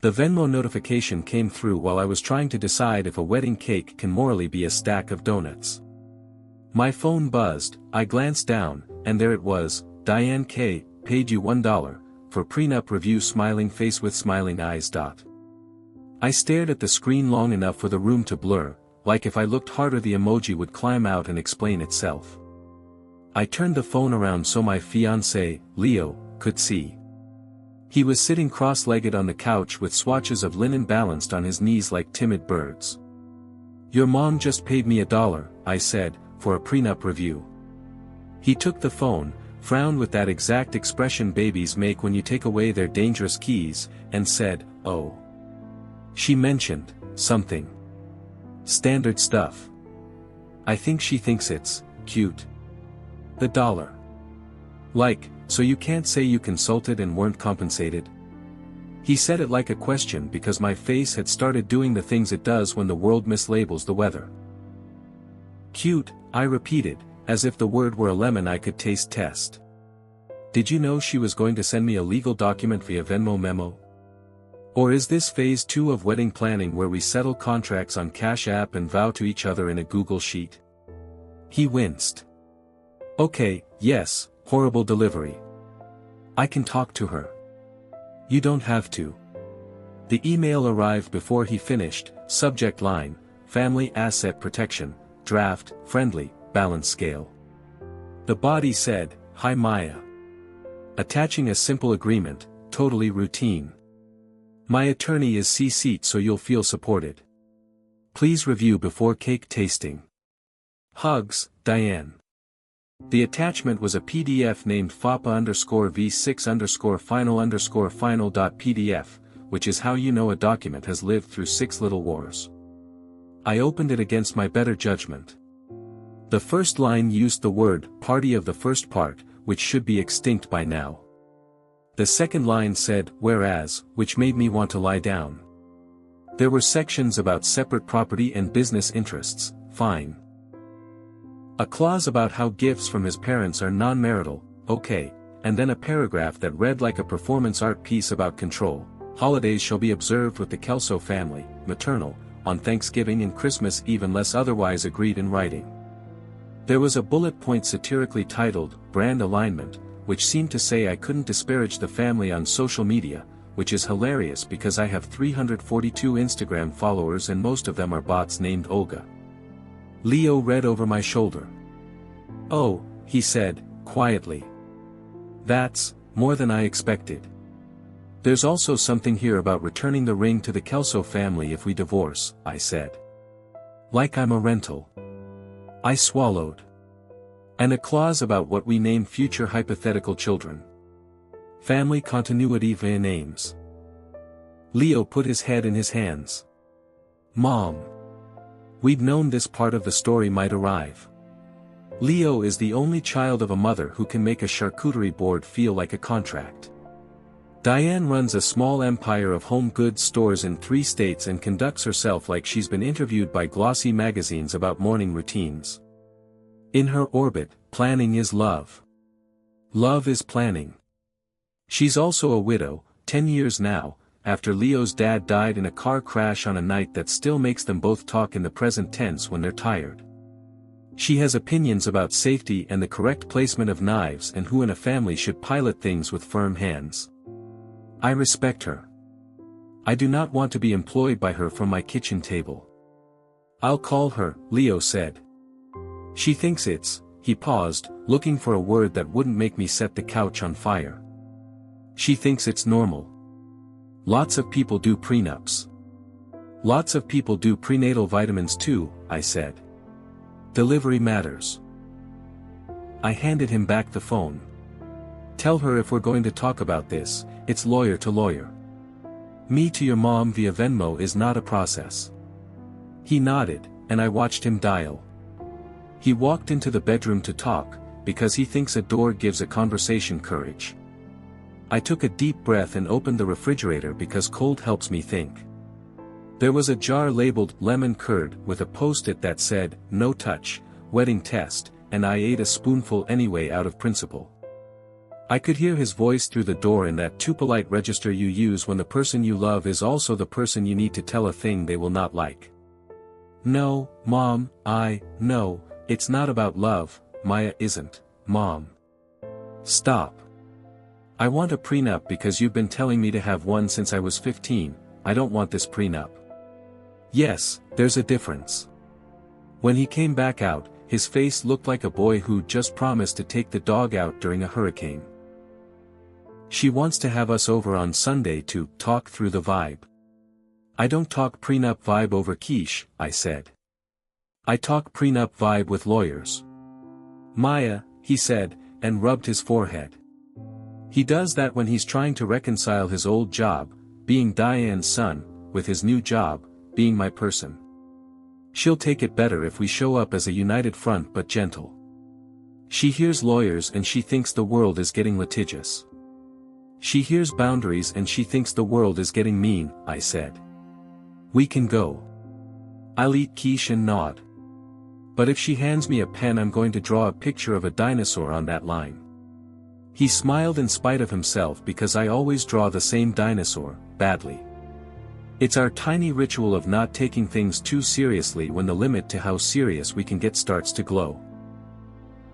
The Venmo notification came through while I was trying to decide if a wedding cake can morally be a stack of donuts. My phone buzzed, I glanced down, and there it was, Diane K., paid you $1, for prenup review smiling face with smiling eyes. I stared at the screen long enough for the room to blur, like if I looked harder the emoji would climb out and explain itself. I turned the phone around so my fiancé, Leo, could see. He was sitting cross-legged on the couch with swatches of linen balanced on his knees like timid birds. Your mom just paid me $1, I said, for a prenup review. He took the phone, frowned with that exact expression babies make when you take away their dangerous keys, and said, oh. She mentioned something. Standard stuff. I think she thinks it's cute. The $1. Like, so you can't say you consulted and weren't compensated? He said it like a question because my face had started doing the things it does when the world mislabels the weather. Cute, I repeated, as if the word were a lemon I could taste test. Did you know she was going to send me a legal document via Venmo memo? Or is this phase 2 of wedding planning where we settle contracts on Cash App and vow to each other in a Google Sheet? He winced. Okay, yes, horrible delivery. I can talk to her. You don't have to. The email arrived before he finished, subject line, Family Asset Protection, Draft, Friendly, Balance Scale. The body said, Hi Maya. Attaching a simple agreement, totally routine. My attorney is CC'd so you'll feel supported. Please review before cake tasting. Hugs, Diane. The attachment was a PDF named FAPA_V6_final_final.pdf, which is how you know a document has lived through 6 little wars. I opened it against my better judgment. The first line used the word party of the first part, which should be extinct by now. The second line said, whereas, which made me want to lie down. There were sections about separate property and business interests, fine. A clause about how gifts from his parents are non-marital, okay, and then a paragraph that read like a performance art piece about control. Holidays shall be observed with the Kelso family, maternal, on Thanksgiving and Christmas Eve unless otherwise agreed in writing. There was a bullet point satirically titled, Brand Alignment, which seemed to say I couldn't disparage the family on social media, which is hilarious because I have 342 Instagram followers and most of them are bots named Olga. Leo read over my shoulder. Oh, he said, quietly. That's more than I expected. There's also something here about returning the ring to the Kelso family if we divorce, I said. Like I'm a rental. I swallowed. And a clause about what we name future hypothetical children. Family continuity via names. Leo put his head in his hands. Mom. We'd known this part of the story might arrive. Leo is the only child of a mother who can make a charcuterie board feel like a contract. Diane runs a small empire of home goods stores in 3 states and conducts herself like she's been interviewed by glossy magazines about morning routines. In her orbit, planning is love. Love is planning. She's also a widow, 10 years now, after Leo's dad died in a car crash on a night that still makes them both talk in the present tense when they're tired. She has opinions about safety and the correct placement of knives and who in a family should pilot things with firm hands. I respect her. I do not want to be employed by her from my kitchen table. I'll call her, Leo said. She thinks it's, he paused, looking for a word that wouldn't make me set the couch on fire. She thinks it's normal. Lots of people do prenups. Lots of people do prenatal vitamins too, I said. Delivery matters. I handed him back the phone. Tell her if we're going to talk about this, it's lawyer to lawyer. Me to your mom via Venmo is not a process. He nodded, and I watched him dial. He walked into the bedroom to talk, because he thinks a door gives a conversation courage. I took a deep breath and opened the refrigerator because cold helps me think. There was a jar labeled lemon curd with a post-it that said, no touch, wedding test, and I ate a spoonful anyway out of principle. I could hear his voice through the door in that too polite register you use when the person you love is also the person you need to tell a thing they will not like. No, Mom, no, it's not about love, Maya isn't, Mom. Stop. I want a prenup because you've been telling me to have one since I was 15, I don't want this prenup. Yes, there's a difference. When he came back out, his face looked like a boy who'd just promised to take the dog out during a hurricane. She wants to have us over on Sunday to talk through the vibe. I don't talk prenup vibe over quiche, I said. I talk prenup vibe with lawyers. Maya, he said, and rubbed his forehead. He does that when he's trying to reconcile his old job, being Diane's son, with his new job, being my person. She'll take it better if we show up as a united front but gentle. She hears lawyers and she thinks the world is getting litigious. She hears boundaries and she thinks the world is getting mean, I said. We can go. I'll eat quiche and nod. But if she hands me a pen I'm going to draw a picture of a dinosaur on that line. He smiled in spite of himself because I always draw the same dinosaur, badly. It's our tiny ritual of not taking things too seriously when the limit to how serious we can get starts to glow.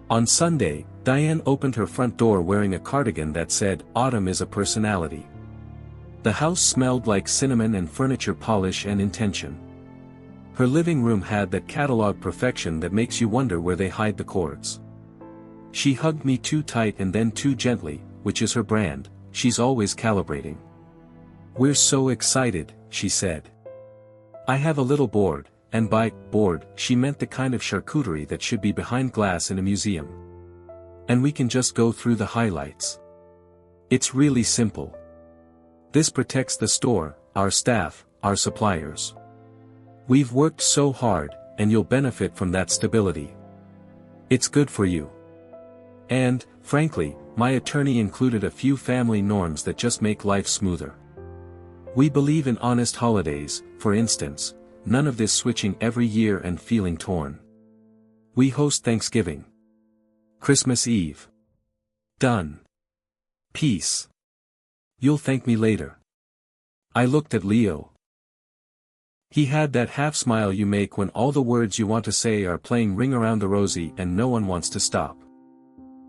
On Sunday, Diane opened her front door wearing a cardigan that said, "Autumn is a personality." The house smelled like cinnamon and furniture polish and intention. Her living room had that catalog perfection that makes you wonder where they hide the cords. She hugged me too tight and then too gently, which is her brand, she's always calibrating. "We're so excited," she said. "I have a little board," and by board she meant the kind of charcuterie that should be behind glass in a museum. "And we can just go through the highlights. It's really simple. This protects the store, our staff, our suppliers. We've worked so hard, and you'll benefit from that stability. It's good for you." And, frankly, my attorney included a few family norms that just make life smoother. We believe in honest holidays, for instance, none of this switching every year and feeling torn. We host Thanksgiving. Christmas Eve. Done. Peace. You'll thank me later. I looked at Leo. He had that half smile you make when all the words you want to say are playing Ring Around the Rosie and no one wants to stop.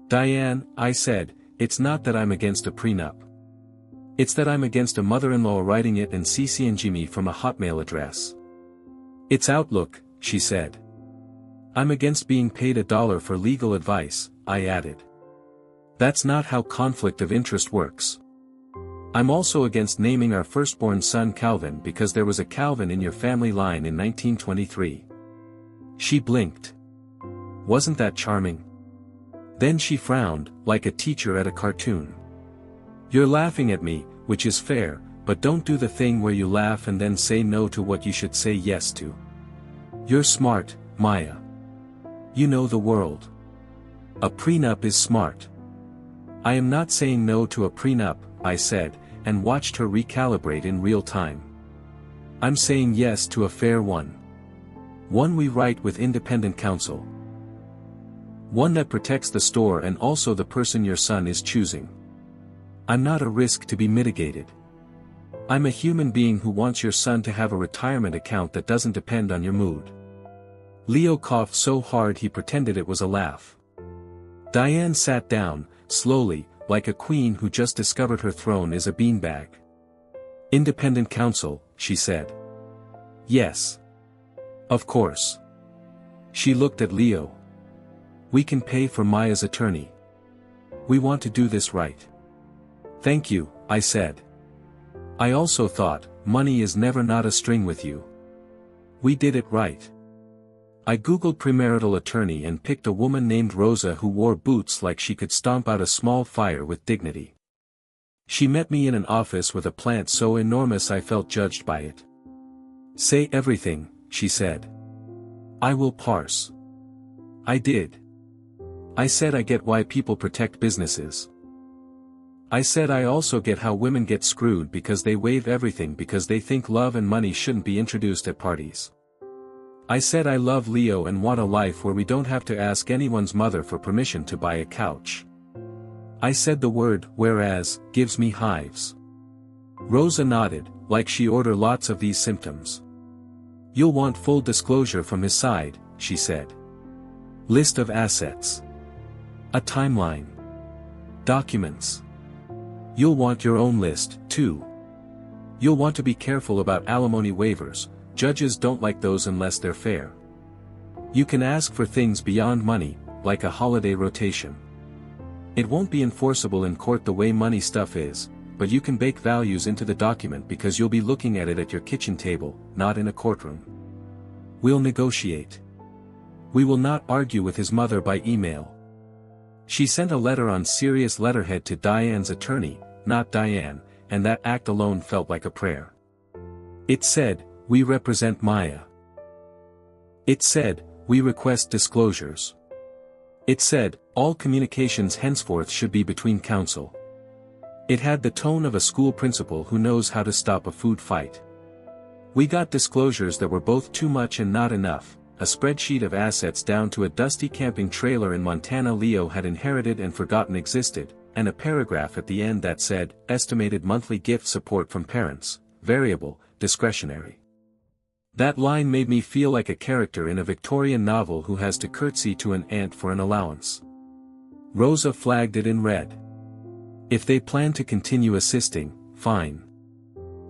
"Diane," I said, "it's not that I'm against a prenup. It's that I'm against a mother-in-law writing it and CCing me from a Hotmail address." "It's Outlook," she said. "I'm against being paid $1 for legal advice," I added. "That's not how conflict of interest works. I'm also against naming our firstborn son Calvin because there was a Calvin in your family line in 1923. She blinked. Wasn't that charming? Then she frowned, like a teacher at a cartoon. "You're laughing at me, which is fair, but don't do the thing where you laugh and then say no to what you should say yes to. You're smart, Maya. You know the world. A prenup is smart." "I am not saying no to a prenup," I said, and watched her recalibrate in real time. "I'm saying yes to a fair one. One we write with independent counsel. One that protects the store and also the person your son is choosing. I'm not a risk to be mitigated. I'm a human being who wants your son to have a retirement account that doesn't depend on your mood." Leo coughed so hard he pretended it was a laugh. Diane sat down, slowly, like a queen who just discovered her throne is a beanbag. "Independent counsel," she said. "Yes. Of course." She looked at Leo. "We can pay for Maya's attorney. We want to do this right." "Thank you," I said. I also thought, money is never not a string with you. We did it right. I googled premarital attorney and picked a woman named Rosa who wore boots like she could stomp out a small fire with dignity. She met me in an office with a plant so enormous I felt judged by it. "Say everything," she said. "I will parse." I did. I said I get why people protect businesses. I said I also get how women get screwed because they waive everything because they think love and money shouldn't be introduced at parties. I said I love Leo and want a life where we don't have to ask anyone's mother for permission to buy a couch. I said the word, whereas, gives me hives. Rosa nodded, like she ordered lots of these symptoms. You'll want full disclosure from his side, she said. List of assets. A timeline. Documents. You'll want your own list, too. You'll want to be careful about alimony waivers, judges don't like those unless they're fair. You can ask for things beyond money, like a holiday rotation. It won't be enforceable in court the way money stuff is, but you can bake values into the document because you'll be looking at it at your kitchen table, not in a courtroom. We'll negotiate. We will not argue with his mother by email. She sent a letter on serious letterhead to Diane's attorney, not Diane, and that act alone felt like a prayer. It said, "We represent Maya." It said, "We request disclosures." It said, "All communications henceforth should be between counsel." It had the tone of a school principal who knows how to stop a food fight. We got disclosures that were both too much and not enough, a spreadsheet of assets down to a dusty camping trailer in Montana Leo had inherited and forgotten existed, and a paragraph at the end that said, estimated monthly gift support from parents, variable, discretionary. That line made me feel like a character in a Victorian novel who has to curtsy to an aunt for an allowance. Rosa flagged it in red. If they plan to continue assisting, fine.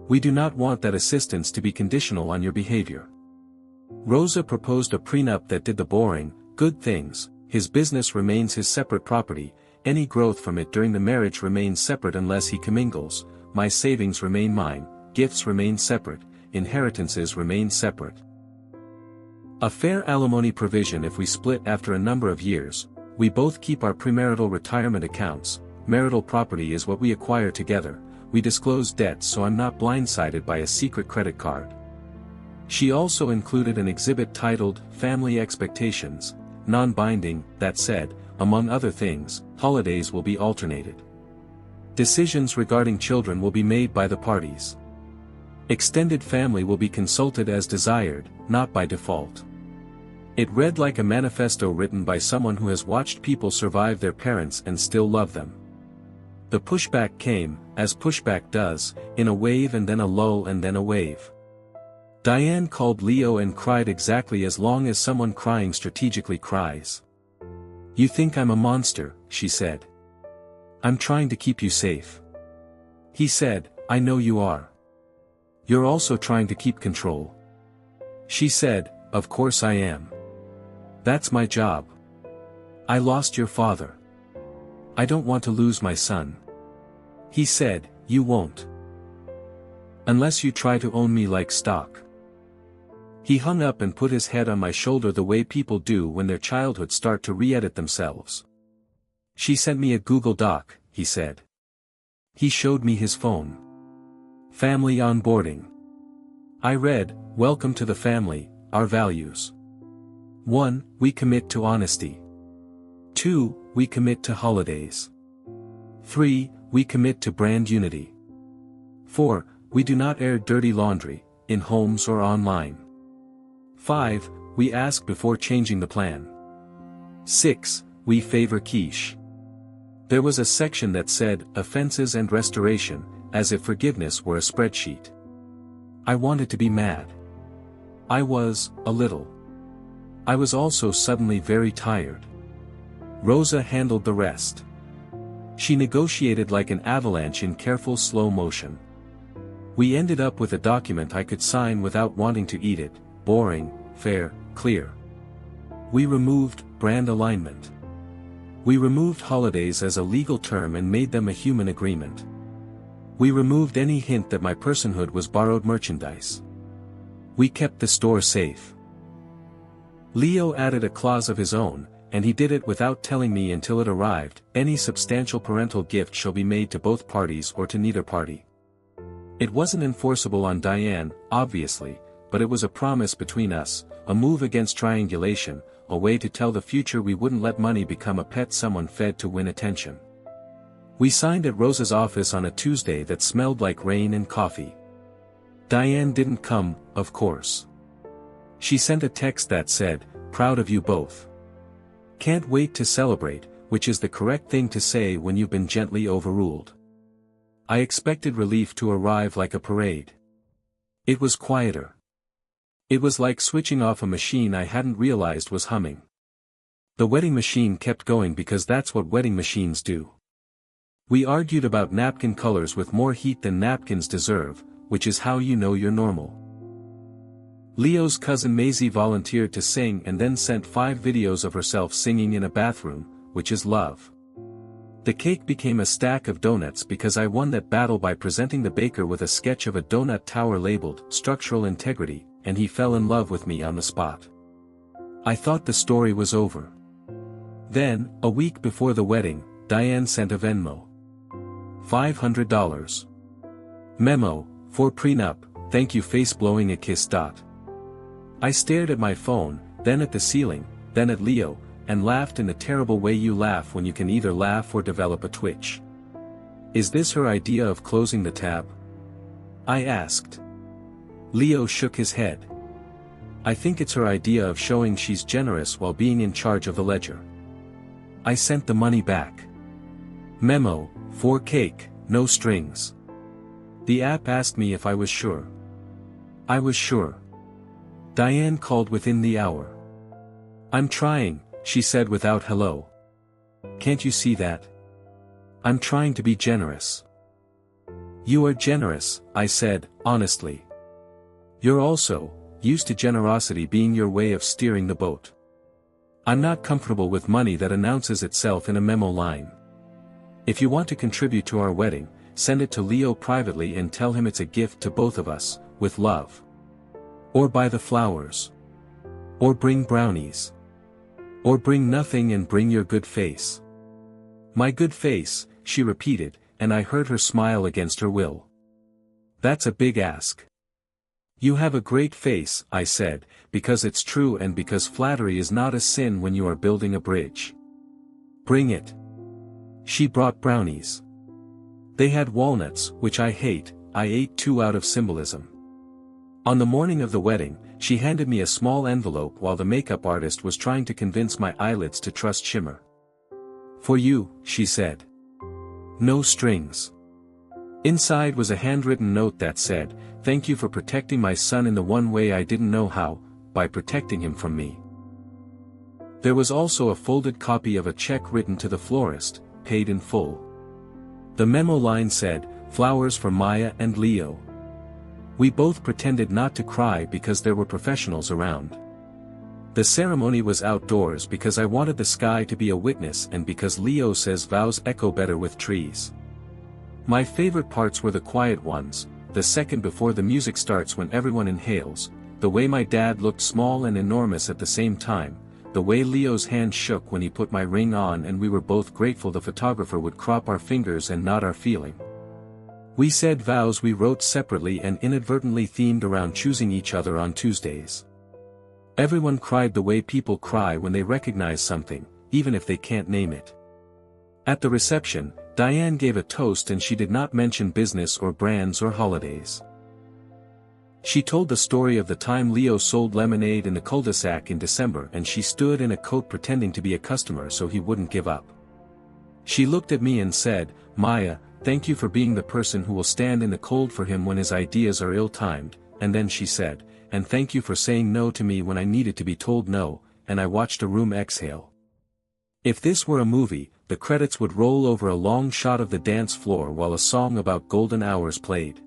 We do not want that assistance to be conditional on your behavior. Rosa proposed a prenup that did the boring, good things. His business remains his separate property, any growth from it during the marriage remains separate unless he commingles, my savings remain mine, gifts remain separate, inheritances remain separate. A fair alimony provision if we split after a number of years, we both keep our premarital retirement accounts, marital property is what we acquire together, we disclose debts so I'm not blindsided by a secret credit card. She also included an exhibit titled, Family Expectations, non-binding, that said, among other things, holidays will be alternated. Decisions regarding children will be made by the parties. Extended family will be consulted as desired, not by default. It read like a manifesto written by someone who has watched people survive their parents and still love them. The pushback came, as pushback does, in a wave and then a lull and then a wave. Diane called Leo and cried exactly as long as someone crying strategically cries. You think I'm a monster, she said. I'm trying to keep you safe. He said, I know you are. You're also trying to keep control. She said, of course I am. That's my job. I lost your father. I don't want to lose my son. He said, you won't. Unless you try to own me like stock. He hung up and put his head on my shoulder the way people do when their childhood start to re-edit themselves. She sent me a Google Doc, he said. He showed me his phone. Family onboarding. I read, welcome to the family, our values. 1. We commit to honesty. 2. We commit to holidays. 3. We commit to brand unity. 4. We do not air dirty laundry, in homes or online. 5. We ask before changing the plan. 6. We favor quiche. There was a section that said, offenses and restoration, as if forgiveness were a spreadsheet. I wanted to be mad. I was, a little. I was also suddenly very tired. Rosa handled the rest. She negotiated like an avalanche in careful slow motion. We ended up with a document I could sign without wanting to eat it, boring, fair, clear. We removed brand alignment. We removed holidays as a legal term and made them a human agreement. We removed any hint that my personhood was borrowed merchandise. We kept the store safe. Leo added a clause of his own, and he did it without telling me until it arrived, any substantial parental gift shall be made to both parties or to neither party. It wasn't enforceable on Diane, obviously, but it was a promise between us, a move against triangulation, a way to tell the future we wouldn't let money become a pet someone fed to win attention. We signed at Rosa's office on a Tuesday that smelled like rain and coffee. Diane didn't come, of course. She sent a text that said, proud of you both. Can't wait to celebrate, which is the correct thing to say when you've been gently overruled. I expected relief to arrive like a parade. It was quieter. It was like switching off a machine I hadn't realized was humming. The wedding machine kept going because that's what wedding machines do. We argued about napkin colors with more heat than napkins deserve, which is how you know you're normal. Leo's cousin Maisie volunteered to sing and then sent 5 videos of herself singing in a bathroom, which is love. The cake became a stack of donuts because I won that battle by presenting the baker with a sketch of a donut tower labeled Structural Integrity, and he fell in love with me on the spot. I thought the story was over. Then, a week before the wedding, Diane sent a Venmo. $500. Memo, for prenup, thank you face blowing a kiss. I stared at my phone, then at the ceiling, then at Leo, and laughed in the terrible way you laugh when you can either laugh or develop a twitch. Is this her idea of closing the tab? I asked. Leo shook his head. I think it's her idea of showing she's generous while being in charge of the ledger. I sent the money back. Memo, for cake, no strings. The app asked me if I was sure. I was sure. Diane called within the hour. I'm trying, she said without hello. Can't you see that? I'm trying to be generous. You are generous, I said, honestly. You're also used to generosity being your way of steering the boat. I'm not comfortable with money that announces itself in a memo line. If you want to contribute to our wedding, send it to Leo privately and tell him it's a gift to both of us, with love. Or buy the flowers. Or bring brownies. Or bring nothing and bring your good face. My good face, she repeated, and I heard her smile against her will. That's a big ask. You have a great face, I said, because it's true and because flattery is not a sin when you are building a bridge. Bring it. She brought brownies. They had walnuts, which I hate. I ate 2 out of symbolism. On the morning of the wedding, she handed me a small envelope while the makeup artist was trying to convince my eyelids to trust shimmer. For you, she said. No strings. Inside was a handwritten note that said, thank you for protecting my son in the one way I didn't know how, by protecting him from me. There was also a folded copy of a check written to the florist, paid in full. The memo line said, flowers for Maya and Leo. We both pretended not to cry because there were professionals around. The ceremony was outdoors because I wanted the sky to be a witness and because Leo says vows echo better with trees. My favorite parts were the quiet ones, the second before the music starts when everyone inhales, the way my dad looked small and enormous at the same time, the way Leo's hand shook when he put my ring on, and we were both grateful the photographer would crop our fingers and not our feeling. We said vows we wrote separately and inadvertently themed around choosing each other on Tuesdays. Everyone cried the way people cry when they recognize something, even if they can't name it. At the reception, Diane gave a toast and she did not mention business or brands or holidays. She told the story of the time Leo sold lemonade in the cul-de-sac in December and she stood in a coat pretending to be a customer so he wouldn't give up. She looked at me and said, Maya, thank you for being the person who will stand in the cold for him when his ideas are ill-timed, and then she said, and thank you for saying no to me when I needed to be told no, and I watched a room exhale. If this were a movie, the credits would roll over a long shot of the dance floor while a song about golden hours played.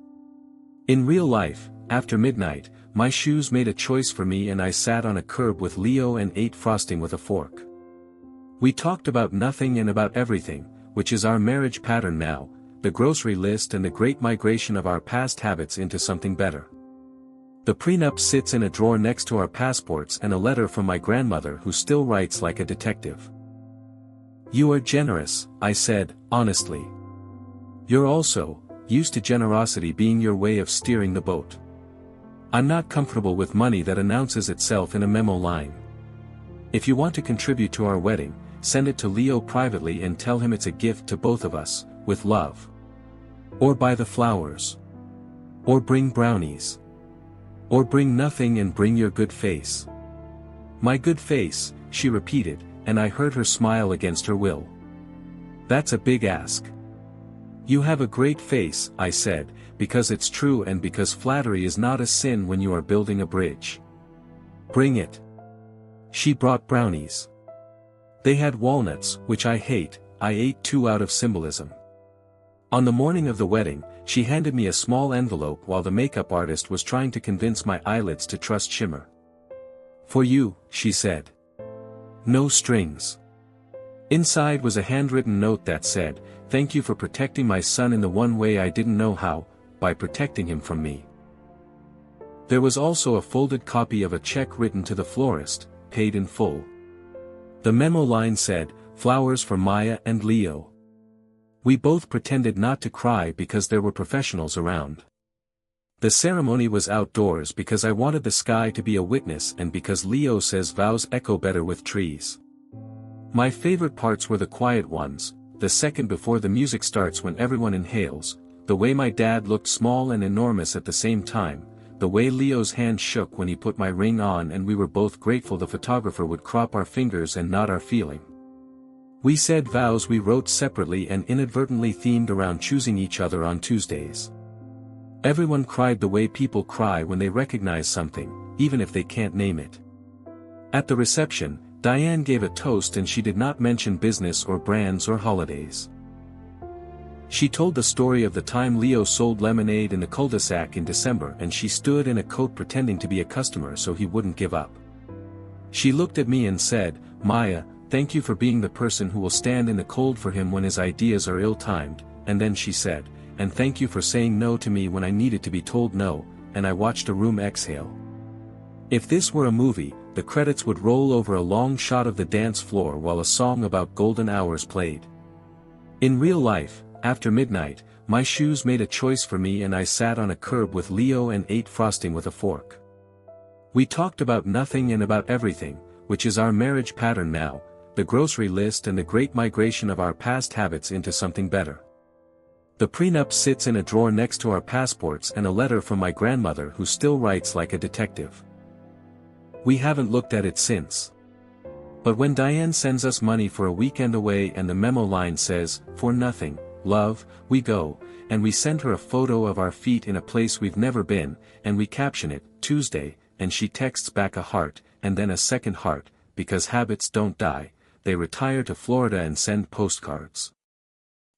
In real life, after midnight, my shoes made a choice for me and I sat on a curb with Leo and ate frosting with a fork. We talked about nothing and about everything, which is our marriage pattern now, the grocery list and the great migration of our past habits into something better. The prenup sits in a drawer next to our passports and a letter from my grandmother who still writes like a detective. You are generous, I said, honestly. You're also used to generosity being your way of steering the boat. I'm not comfortable with money that announces itself in a memo line. If you want to contribute to our wedding, send it to Leo privately and tell him it's a gift to both of us, with love. Or buy the flowers. Or bring brownies. Or bring nothing and bring your good face. My good face, she repeated, and I heard her smile against her will. That's a big ask. You have a great face, I said, because it's true and because flattery is not a sin when you are building a bridge. Bring it. She brought brownies. They had walnuts, which I hate. I ate 2 out of symbolism. On the morning of the wedding, she handed me a small envelope while the makeup artist was trying to convince my eyelids to trust shimmer. For you, she said. No strings. Inside was a handwritten note that said, "Thank you for protecting my son in the one way I didn't know how, by protecting him from me." There was also a folded copy of a check written to the florist, paid in full. The memo line said, "Flowers for Maya and Leo." We both pretended not to cry because there were professionals around. The ceremony was outdoors because I wanted the sky to be a witness and because Leo says vows echo better with trees. My favorite parts were the quiet ones, the second before the music starts when everyone inhales, the way my dad looked small and enormous at the same time, the way Leo's hand shook when he put my ring on, and we were both grateful the photographer would crop our fingers and not our feeling. We said vows we wrote separately and inadvertently themed around choosing each other on Tuesdays. Everyone cried the way people cry when they recognize something, even if they can't name it. At the reception, Diane gave a toast and she did not mention business or brands or holidays. She told the story of the time Leo sold lemonade in the cul-de-sac in December and she stood in a coat pretending to be a customer so he wouldn't give up. She looked at me and said, "Maya, thank you for being the person who will stand in the cold for him when his ideas are ill-timed," and then she said, "And thank you for saying no to me when I needed to be told no," and I watched a room exhale. If this were a movie, the credits would roll over a long shot of the dance floor while a song about golden hours played. In real life, after midnight, my shoes made a choice for me and I sat on a curb with Leo and ate frosting with a fork. We talked about nothing and about everything, which is our marriage pattern now, the grocery list and the great migration of our past habits into something better. The prenup sits in a drawer next to our passports and a letter from my grandmother who still writes like a detective. We haven't looked at it since. But when Diane sends us money for a weekend away and the memo line says, "For nothing, love," we go, and we send her a photo of our feet in a place we've never been, and we caption it, "Tuesday," and she texts back a heart, and then a second heart, because habits don't die, they retire to Florida and send postcards.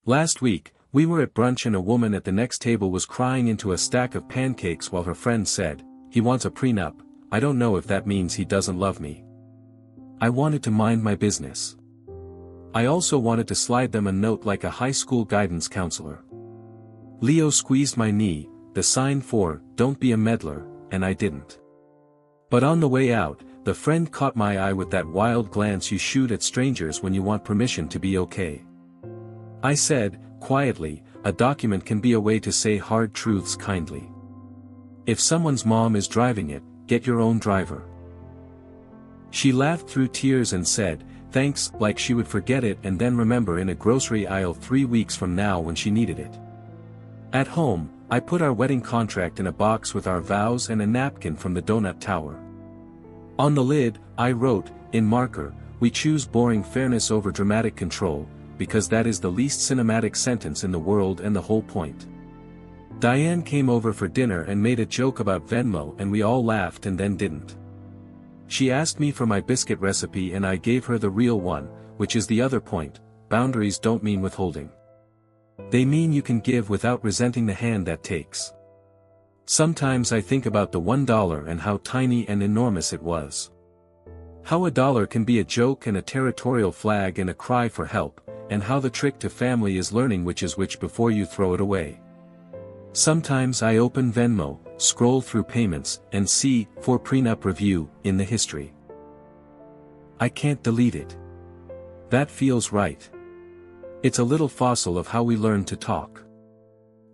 Last week, we were at brunch and a woman at the next table was crying into a stack of pancakes while her friend said, "He wants a prenup, I don't know if that means he doesn't love me." I wanted to mind my business. I also wanted to slide them a note like a high school guidance counselor. Leo squeezed my knee, the sign for, "Don't be a meddler," and I didn't. But on the way out, the friend caught my eye with that wild glance you shoot at strangers when you want permission to be okay. I said, quietly, "A document can be a way to say hard truths kindly. If someone's mom is driving it, get your own driver." She laughed through tears and said, "Thanks," like she would forget it and then remember in a grocery aisle 3 weeks from now when she needed it. At home, I put our wedding contract in a box with our vows and a napkin from the donut tower. On the lid, I wrote, in marker, "We choose boring fairness over dramatic control, because that is the least cinematic sentence in the world and the whole point." Diane came over for dinner and made a joke about Venmo and we all laughed and then didn't. She asked me for my biscuit recipe and I gave her the real one, which is the other point. Boundaries don't mean withholding. They mean you can give without resenting the hand that takes. Sometimes I think about the $1 and how tiny and enormous it was. How a dollar can be a joke and a territorial flag and a cry for help, and how the trick to family is learning which is which before you throw it away. Sometimes I open Venmo, scroll through payments, and see, "For prenup review," in the history. I can't delete it. That feels right. It's a little fossil of how we learn to talk.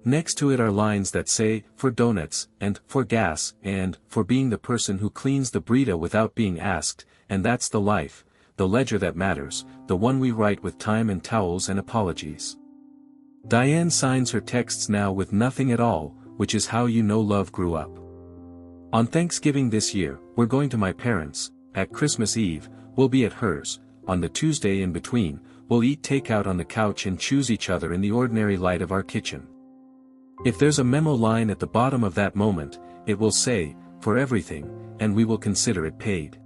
Next to it are lines that say, "For donuts," and "For gas," and "For being the person who cleans the burrito without being asked," and that's the life, the ledger that matters, the one we write with time and towels and apologies. Diane signs her texts now with nothing at all, which is how you know love grew up. On Thanksgiving this year, we're going to my parents', at Christmas Eve, we'll be at hers, on the Tuesday in between, we'll we'll eat takeout on the couch and choose each other in the ordinary light of our kitchen. If there's a memo line at the bottom of that moment, it will say, "For everything," and we will consider it paid.